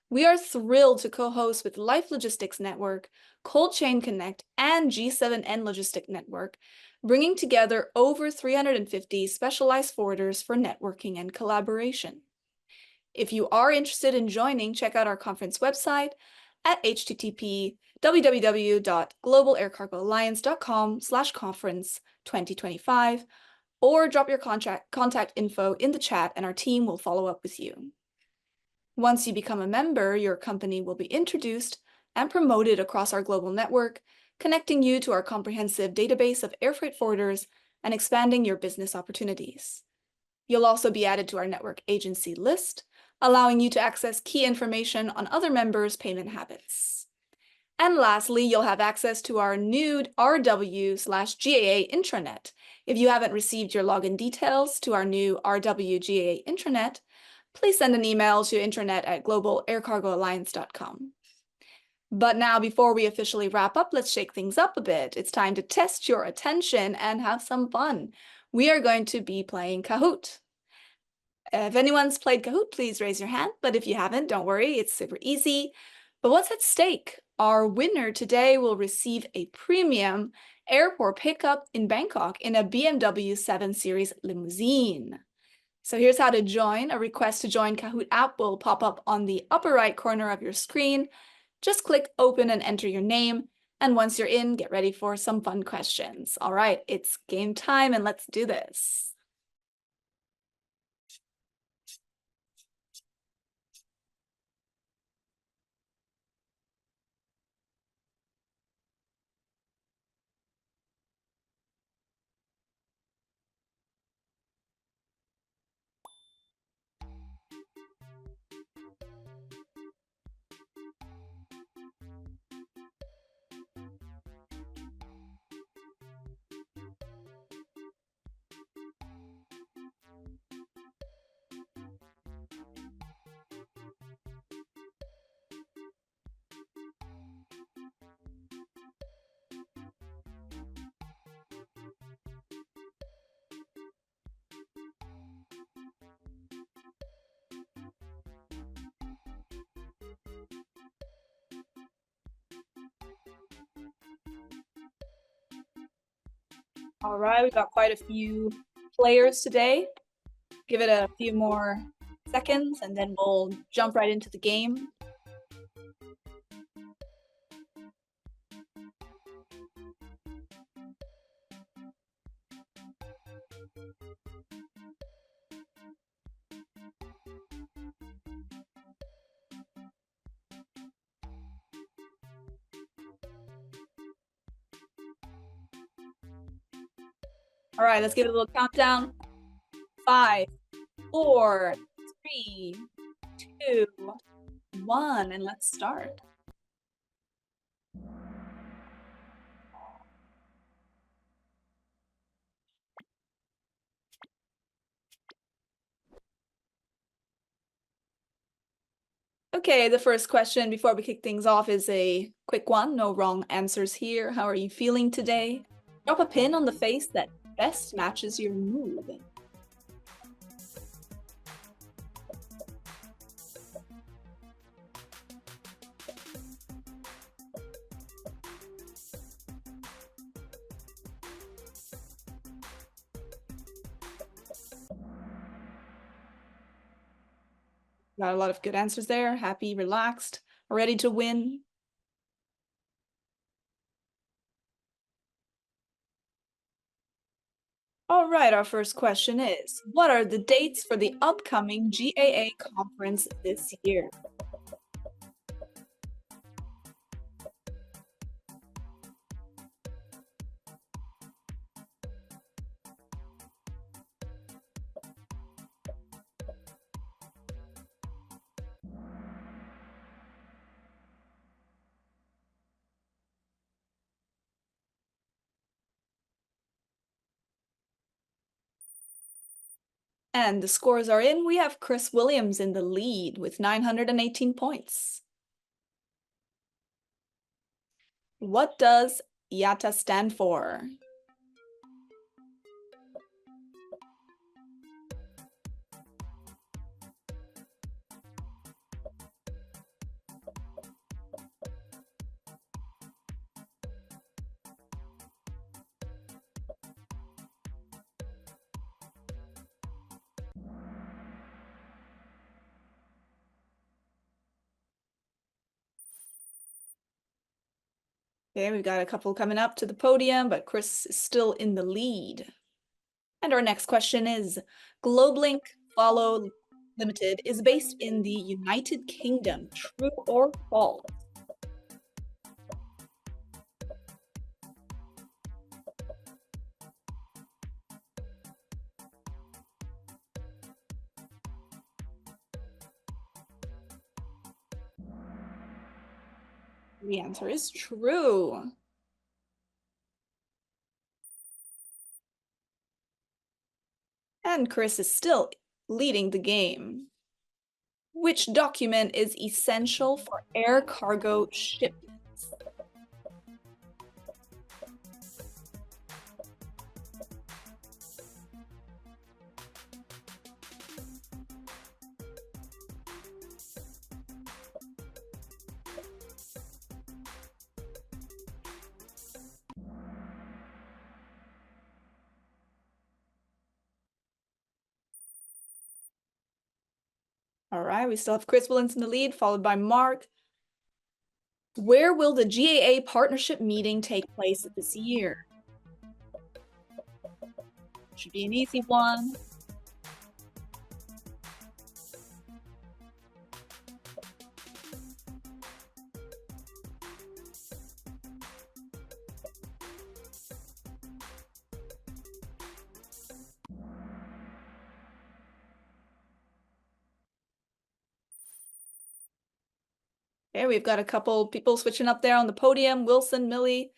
We are thrilled to co-host with Life Logistics Network, Cold Chain Connect, and G7N Logistic Network. bringing together over 350 specialized forwarders for networking and collaboration. If you are interested in joining, check out our conference website at http://globalaircargoalliance.com/conference2025, or drop your contact info in the chat and our team will follow up with you. Once you become a member, your company will be introduced and promoted across our global network, connecting you to our comprehensive database of air freight forwarders and expanding your business opportunities. You'll also be added to our network agency list, allowing you to access key information on other members' payment habits. And lastly, you'll have access to our new RW/GAA intranet. If you haven't received your login details to our new RW/GAA intranet, please send an email to intranet@globalaircargoalliance.com. But now, before we officially wrap up, let's shake things up a bit. It's time to test your attention and have some fun. We are going to be playing Kahoot. If anyone's played Kahoot, please raise your hand. But if you haven't, don't worry, it's super easy. But what's at stake? Our winner today will receive a premium airport pickup in Bangkok in a BMW 7 Series limousine. So here's how to join. A request to join Kahoot app will pop up on the upper right corner of your screen. Just click open and enter your name. And once you're in, get ready for some fun questions. All right, it's game time and let's do this. All right, we've got quite a few players today. Give it a few more seconds and then we'll jump right into the game. All right, let's give it a little countdown. 5, 4, 3, 2, 1, and let's start. Okay, the first question before we kick things off is a quick one. No wrong answers here. How are you feeling today? Drop a pin on the face that best matches your mood. Got a lot of good answers there. Happy, relaxed, ready to win. All right, our first question is, what are the dates for the upcoming GAA conference this year? And the scores are in. We have Chris Williams in the lead with 918 points. What does IATA stand for? Okay, we've got a couple coming up to the podium, but Chris is still in the lead. And our next question is, GlobeLink Follow Limited is based in the United Kingdom. True or false? The answer is true. And Chris is still leading the game. Which document is essential for air cargo shipments? All right, we still have Chris Williams in the lead, followed by Mark. Where will the GAA partnership meeting take place this year? Should be an easy one. Okay, we've got a couple people switching up there on the podium. Wilson, Millie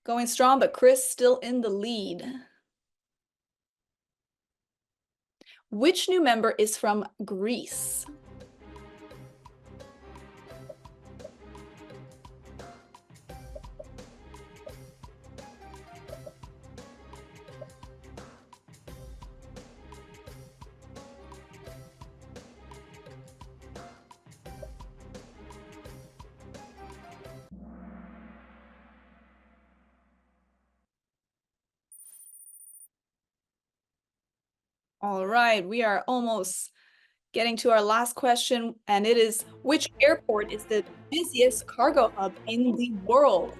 going strong, but Chris still in the lead. Which new member is from Greece? All right, we are almost getting to our last question, and it is, which airport is the busiest cargo hub in the world?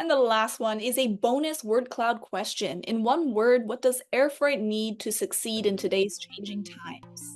And the last one is a bonus word cloud question. In one word, what does air freight need to succeed in today's changing times?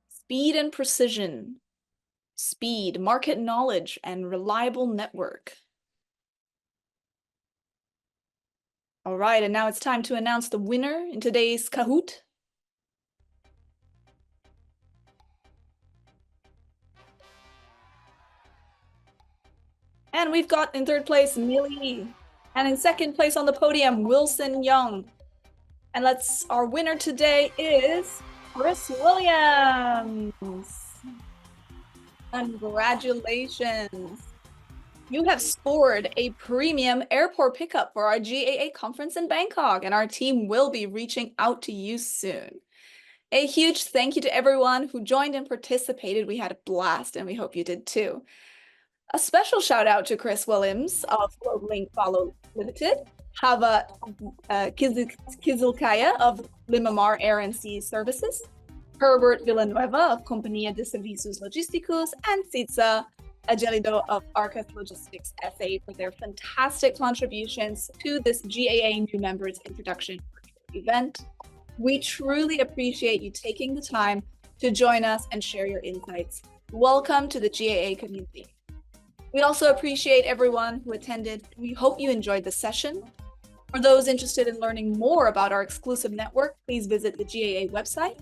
Speed and precision. Speed, market knowledge, and reliable network. All right, and now it's time to announce the winner in today's Kahoot. And we've got in third place, Millie. And in second place on the podium, Wilson Young. And our winner today is Chris Williams. Congratulations. You have scored a premium airport pickup for our GAA conference in Bangkok, and our team will be reaching out to you soon. A huge thank you to everyone who joined and participated. We had a blast, and we hope you did too. A special shout out to Chris Williams of GlobeLink Follow Limited, Hava Kizilkaya of Limamar Air and Sea Services, Herbert Villanueva of Compañía de Servicios Logísticos, and Sitza Agelido of Arcus Logistics SA for their fantastic contributions to this GAA new members introduction event. We truly appreciate you taking the time to join us and share your insights. Welcome to the GAA community. We also appreciate everyone who attended. We hope you enjoyed the session. For those interested in learning more about our exclusive network, please visit the GAA website.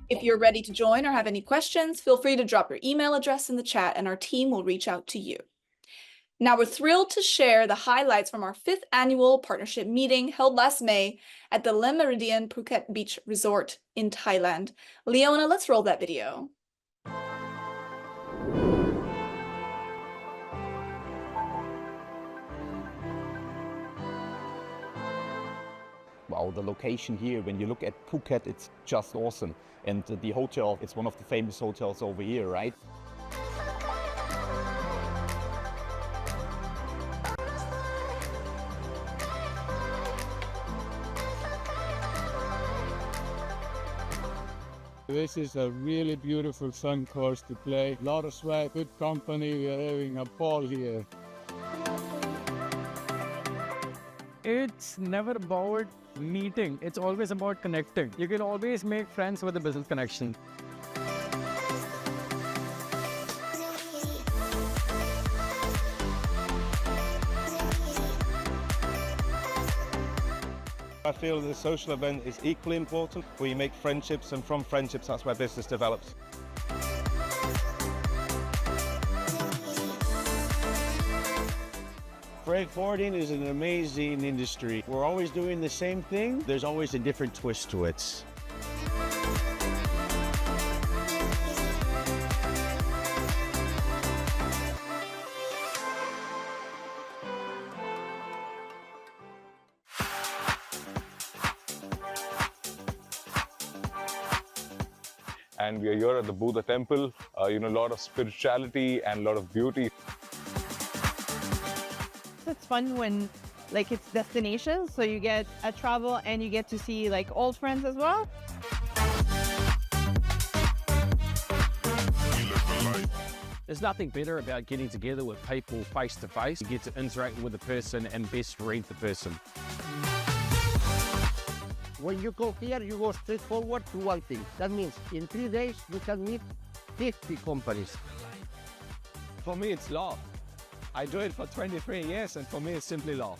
If you're ready to join or have any questions, feel free to drop your email address in the chat and our team will reach out to you. Now we're thrilled to share the highlights from our 5th annual partnership meeting held last May at the Le Méridien Phuket Beach Resort in Thailand. Leona, let's roll that video. Wow, the location here, when you look at Phuket, it's just awesome. And the hotel, it's one of the famous hotels over here, right? This is a really beautiful fun course to play. A lot of swag, good company, we are having a ball here. It's never about meeting, it's always about connecting. You can always make friends with a business connection. I feel the social event is equally important, where you make friendships, and from friendships, that's where business develops. Freight forwarding is an amazing industry. We're always doing the same thing. There's always a different twist to it. And we are here at the Buddha temple, a lot of spirituality and a lot of beauty. It's fun when it's destinations, so you get a travel and you get to see old friends as well. There's nothing better about getting together with people face to face. You get to interact with the person and best read the person. When you go here, you go straight forward to one thing. That means in 3 days, you can meet 50 companies. For me, it's love. I do it for 23 years, and for me, it's simply love.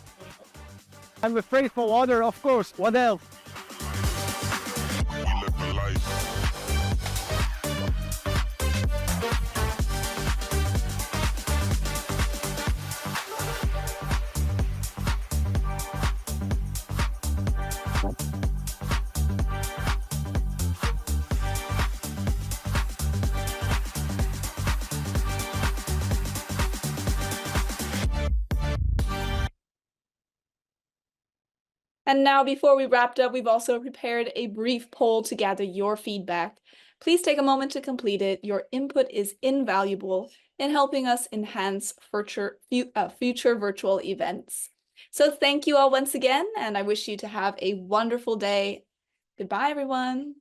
I'm a freight forwarder, of course. What else? And now, before we wrapped up, we've also prepared a brief poll to gather your feedback. Please take a moment to complete it. Your input is invaluable in helping us enhance future virtual events. So thank you all once again, and I wish you to have a wonderful day. Goodbye, everyone.